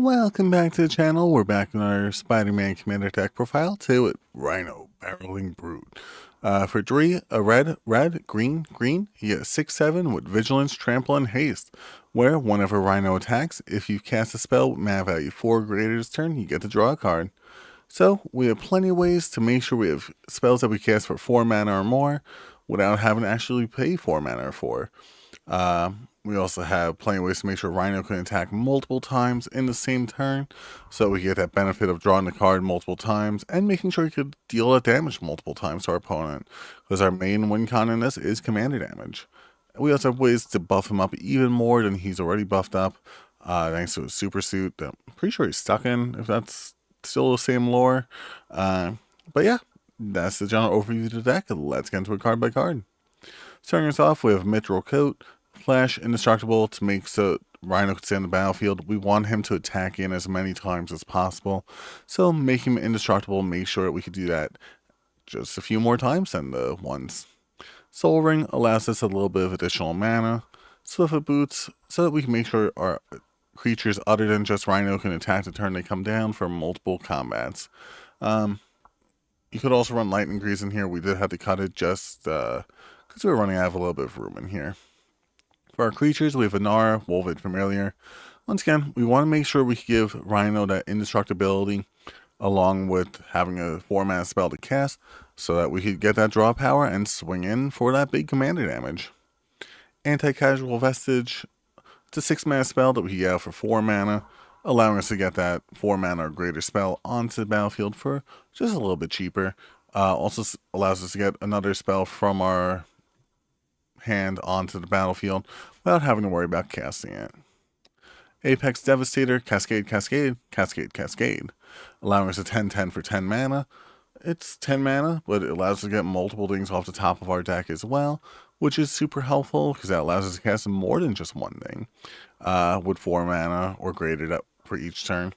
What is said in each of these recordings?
Welcome back to the channel. We're back in our Spider-Man Commander deck profile today with Rhino Barreling Brute. For 3, a red, green, he gets 6/7 with Vigilance, Trample, and Haste, where whenever Rhino attacks, if you cast a spell with mana value 4 or greater this turn, you get to draw a card. So we have plenty of ways to make sure we have spells that we cast for 4 mana or more without having to actually pay 4 mana or 4. We also have plenty of ways to make sure Rhino can attack multiple times in the same turn, so we get that benefit of drawing the card multiple times and making sure he could deal that damage multiple times to our opponent, because our main win con in this is commander damage. We also have ways to buff him up even more than he's already buffed up, thanks to his super suit that I'm pretty sure he's stuck in, if that's still the same lore. But yeah, that's the general overview of the deck. Let's get into it card by card. Starting us off, we have Mithril Coat, Flash Indestructible to make so Rhino can stay on the battlefield. We want him to attack in as many times as possible, so make him indestructible. Make sure that we could do that just a few more times than the ones. Soul Ring allows us a little bit of additional mana. Swiftfoot Boots, so that we can make sure our creatures other than just Rhino can attack the turn they come down for multiple combats. You could also run Lightning Grease in here. We did have to cut it just because we were running out of a little bit of room in here. For our creatures, we have Inara, Wolvid Familiar. Once again, we want to make sure we give Rhino that indestructibility along with having a 4-mana spell to cast so that we could get that draw power and swing in for that big commander damage. Anti-Casual Vestige. It's a 6-mana spell that we can get out for 4 mana, allowing us to get that 4 mana or greater spell onto the battlefield for just a little bit cheaper. Also allows us to get another spell from our hand onto the battlefield without having to worry about casting it. Apex Devastator, Cascade, allowing us a 10/10 for 10 mana. It's 10 mana, but it allows us to get multiple things off the top of our deck as well, which is super helpful because that allows us to cast more than just one thing with 4 mana or greater for each turn.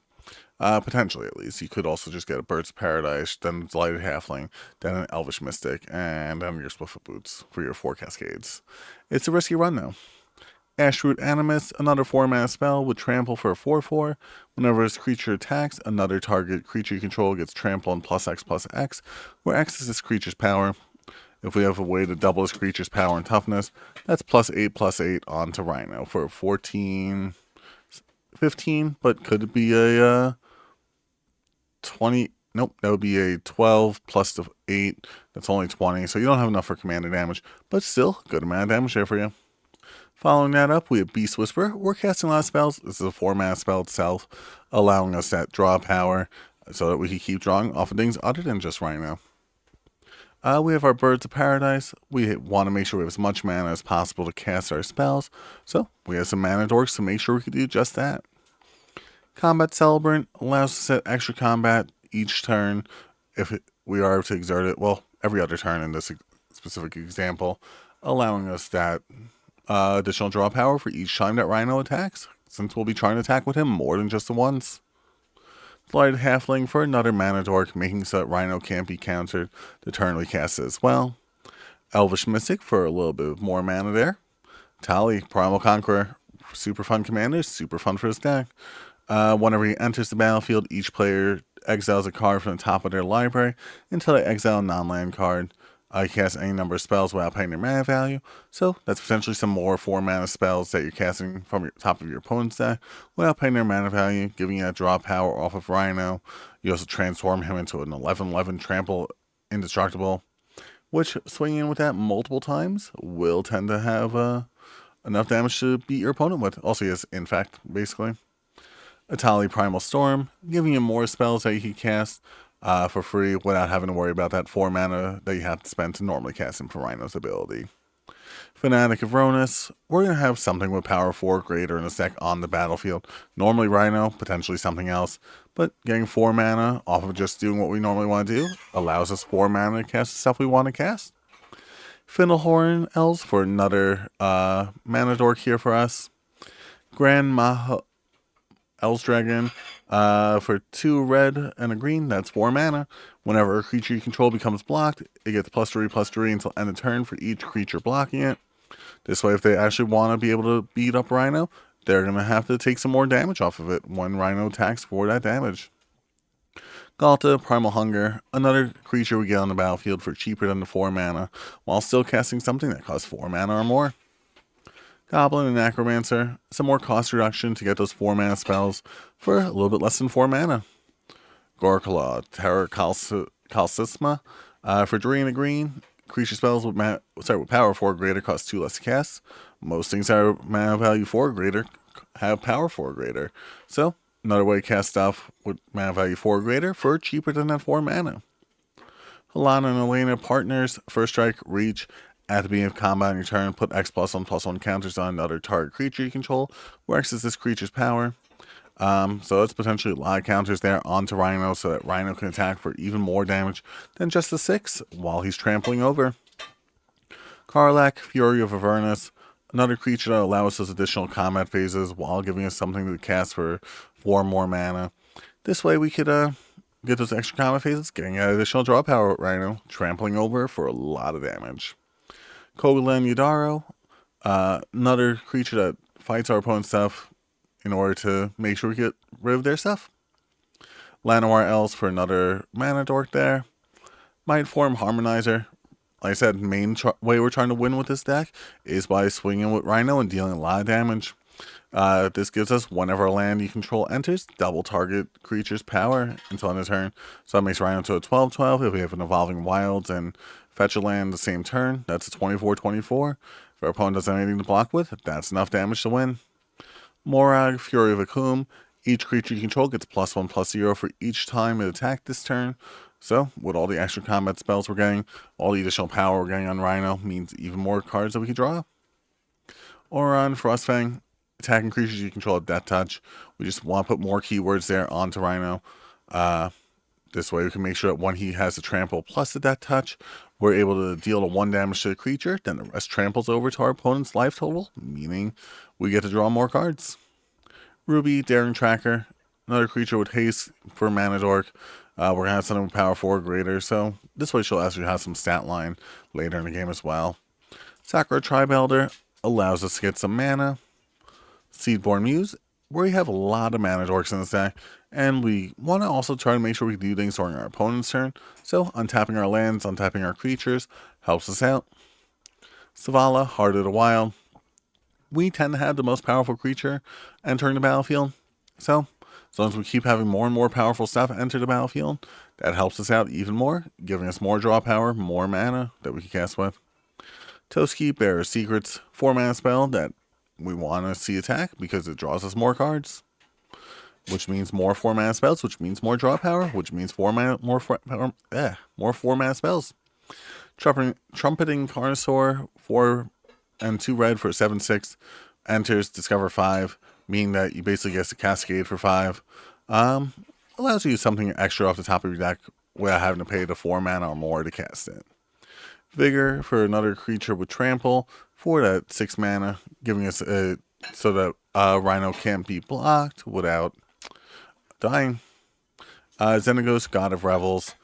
Potentially, at least. You could also just get a Birds of Paradise, then Delighted Halfling, then an Elvish Mystic, and then your Swiftfoot Boots for your 4 Cascades. It's a risky run, though. Ashroot Animus, another 4-mana spell with Trample for a 4/4. Whenever this creature attacks, another target creature you control gets Trample and +X/+X, where X is this creature's power. If we have a way to double this creature's power and toughness, that's +8/+8 onto Rhino for 14, 15, but could it be a 20? Nope, that would be a 12 plus the 8. That's only 20, so you don't have enough for commander damage, but still, good amount of damage there for you. Following that up, we have Beast Whisperer. We're casting a lot of spells. This is a 4-mana spell itself, allowing us that draw power so that we can keep drawing off of things other than just Rhino. We have our Birds of Paradise. We want to make sure we have as much mana as possible to cast our spells, so we have some mana dorks to make sure we can do just that. Combat Celebrant allows us to set extra combat each turn if we are to exert it. Well, every other turn in this specific example, allowing us that additional draw power for each time that Rhino attacks, since we'll be trying to attack with him more than just the once. Delighted Halfling for another mana dork, making so that Rhino can't be countered the turn we cast it as well. Elvish Mystic for a little bit more mana there. Tali, Primal Conqueror, super fun commander, super fun for his deck. Whenever he enters the battlefield, each player exiles a card from the top of their library until they exile a non-land card. You cast any number of spells without paying their mana value, so that's potentially some more 4-mana spells that you're casting from your top of your opponent's deck without paying their mana value, giving you that draw power off of Rhino. You also transform him into an 11/11 Trample Indestructible, which, swinging in with that multiple times, will tend to have enough damage to beat your opponent with. Also, he has Infect, basically. Atali Primal Storm, giving you more spells that you can cast for free without having to worry about that 4 mana that you have to spend to normally cast him for Rhino's ability. Fanatic of Ronus, we're going to have something with power 4 greater in this deck on the battlefield. Normally Rhino, potentially something else, but getting 4 mana off of just doing what we normally want to do allows us 4 mana to cast the stuff we want to cast. Fiddlehorn Elves for another mana dork here for us. Grand Elsdragon for 2 red and a green, that's 4 mana. Whenever a creature you control becomes blocked, it gets +3/+3 until end of turn for each creature blocking it. This way, if they actually want to be able to beat up Rhino, they're going to have to take some more damage off of it when Rhino attacks for that damage. Galta, Primal Hunger, another creature we get on the battlefield for cheaper than the 4 mana, while still casting something that costs 4 mana or more. Goblin and Necromancer, some more cost reduction to get those 4 mana spells for a little bit less than 4 mana. Gorkalaw, Terra Calcisma, for Drain a Green, creature spells with power 4 greater cost 2 less to cast. Most things that are mana value 4 greater have power 4 greater. So, another way to cast stuff with mana value 4 greater for cheaper than that 4 mana. Halana and Elena partners, first strike, reach. At the beginning of combat on your turn, put X+1/+1 counters on another target creature you control, where X is this creature's power. So it's potentially a lot of counters there onto Rhino so that Rhino can attack for even more damage than just the 6 while he's trampling over. Karlach, Fury of Avernus, another creature that allows us additional combat phases while giving us something to cast for 4 more mana. This way we could get those extra combat phases, getting additional draw power with Rhino, trampling over for a lot of damage. Kogalan Yudaro, another creature that fights our opponent's stuff in order to make sure we get rid of their stuff. Llanowar Elves for another mana dork there. Mightform Harmonizer. Like I said, main way we're trying to win with this deck is by swinging with Rhino and dealing a lot of damage. This gives us, whenever a land you control enters, double target creature's power until end of turn. So that makes Rhino to a 12/12. If we have an Evolving Wilds and fetch a land the same turn, that's a 24/24. If our opponent doesn't have anything to block with, that's enough damage to win. Morag, Fury of Akum. Each creature you control gets +1/+0 for each time it attacked this turn. So, with all the extra combat spells we're getting, all the additional power we're getting on Rhino, means even more cards that we can draw. Oron, Frostfang, attacking creatures you control at Death Touch. We just want to put more keywords there onto Rhino. This way we can make sure that when he has a trample plus the Death Touch, we're able to deal the 1 damage to the creature, then the rest tramples over to our opponent's life total, meaning we get to draw more cards. Ruby, Daring Tracker, another creature with haste for mana dork. We're going to have something with power 4 greater, so this way she'll actually have some stat line later in the game as well. Sakura Tribe Elder allows us to get some mana. Seedborn Muse, where we have a lot of mana dorks in this deck, and we want to also try to make sure we do things during our opponent's turn, so untapping our lands, untapping our creatures helps us out. Savala, Heart of the Wild. We tend to have the most powerful creature entering the battlefield, so as long as we keep having more and more powerful stuff enter the battlefield, that helps us out even more, giving us more draw power, more mana that we can cast with. Toski, Bearer of Secrets, 4 mana spell that we want to see attack because it draws us more cards, which means more 4 mana spells, which means more draw power, which means more 4 mana spells. Trumpeting Carnosaur, 4 and 2 red for 7/6, enters, discover 5, meaning that you basically get to cascade for 5. Allows you to use something extra off the top of your deck without having to pay the 4 mana or more to cast it. Vigor for another creature with trample for that 6 mana, giving us so that Rhino can't be blocked without dying. Xenagos, God of Revels.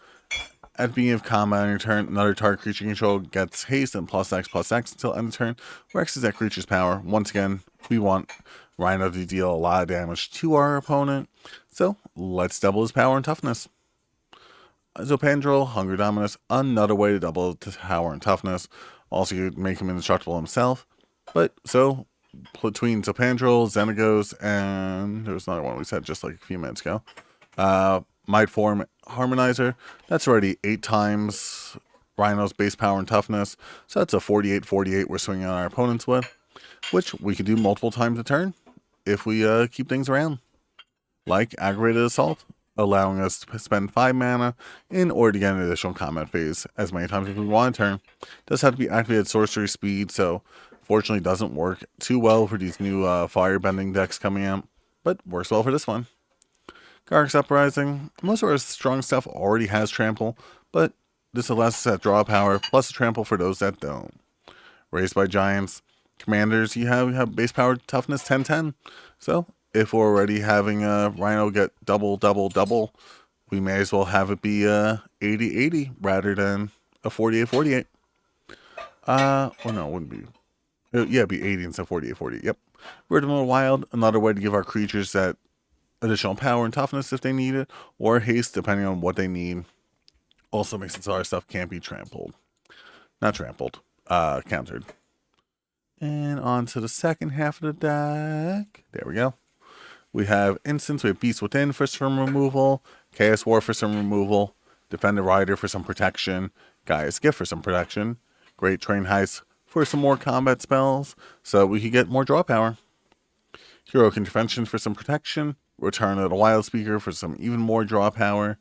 At the beginning of combat on your turn, another target creature you control gets haste and +X/+X until end of turn, where X is that creature's power. Once again, we want Rhino to deal a lot of damage to our opponent, so let's double his power and toughness. Zopandrel, Hunger Dominus, another way to double the power and toughness. Also, you could make him indestructible himself. But, so, between Zopandrel, Xenagos, and there was another one we said just like a few minutes ago. Mightform Harmonizer, that's already 8 times Rhino's base power and toughness. So that's a 48/48 we're swinging on our opponents with, which we can do multiple times a turn if we keep things around. Like Aggravated Assault, allowing us to spend 5 mana in order to get an additional combat phase as many times as we want a turn. Does have to be activated sorcery speed, so fortunately doesn't work too well for these new firebending decks coming out, but works well for this one. Garruk's Uprising, most of our strong stuff already has trample, but this allows us to draw power plus a trample for those that don't. Raised by Giants, commanders, you have base power toughness 10/10, so if we're already having a Rhino get double, we may as well have it be 80/80 rather than a 48/48. Or no, it wouldn't be. Yeah, it'd be 80 instead of 48/48. Yep. Rid of the Wild, another way to give our creatures that additional power and toughness if they need it, or haste depending on what they need. Also makes it so our stuff can't be trampled. Not trampled, countered. And on to the second half of the deck. There we go. We have Instants, we have Beast Within for some removal, Chaos War for some removal, Defender Rider for some protection, Gaia's Gift for some protection, Great Train Heist for some more combat spells, so we can get more draw power. Heroic Intervention for some protection, Return of the Wild Speaker for some even more draw power,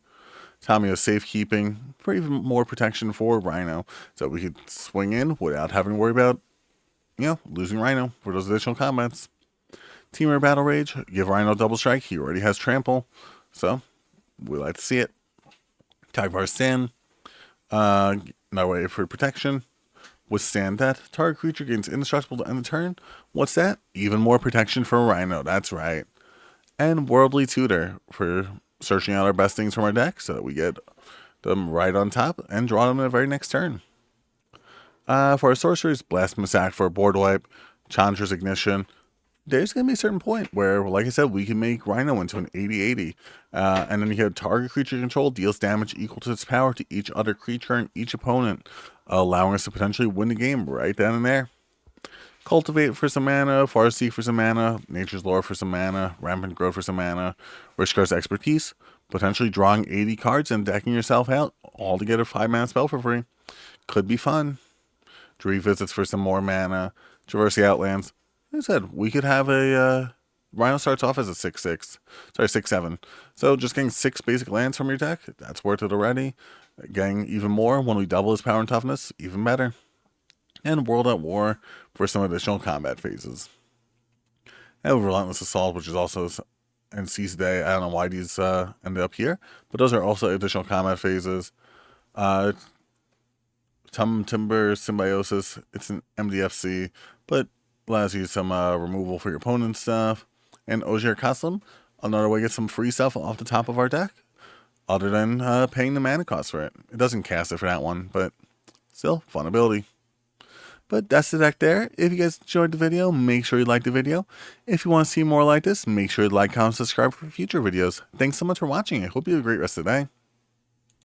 Tamio's Safekeeping for even more protection for Rhino, so we could swing in without having to worry about, losing Rhino for those additional combats. Temur Battle Rage, give Rhino double strike. He already has trample, so we like to see it. Tyvar Stand, another way for protection. Withstand Death. Target creature gains indestructible to end the turn. What's that? Even more protection for Rhino. That's right. And Worldly Tutor for searching out our best things from our deck so that we get them right on top and draw them in the very next turn. For our sorceries, Blasphemous Act for a board wipe. Chandra's Ignition. There's going to be a certain point where, like I said, we can make Rhino into an 80-80. And then you have target creature control deals damage equal to its power to each other creature and each opponent, allowing us to potentially win the game right then and there. Cultivate for some mana, Farseek for some mana, Nature's Lore for some mana, Rampant Growth for some mana, Rishkar's Expertise, potentially drawing 80 cards and decking yourself out, all to get a 5-mana spell for free. Could be fun. Dream Visits for some more mana, Traverse the Outlands. Like I said, we could have a Rhino starts off as a 6-7. So just getting 6 basic lands from your deck, that's worth it already. Getting even more when we double his power and toughness, even better. And World at War for some additional combat phases. And Relentless Assault, which is also in Seize the Day. I don't know why these ended up here, but those are also additional combat phases. Timber Symbiosis, it's an MDFC, but allows you some removal for your opponent's stuff. And Ogier Custom, another way to get some free stuff off the top of our deck, other than paying the mana cost for it. It doesn't cast it for that one, but still, fun ability. But that's the deck there. If you guys enjoyed the video, make sure you like the video. If you want to see more like this, make sure you like, comment, subscribe for future videos. Thanks so much for watching. I hope you have a great rest of the day.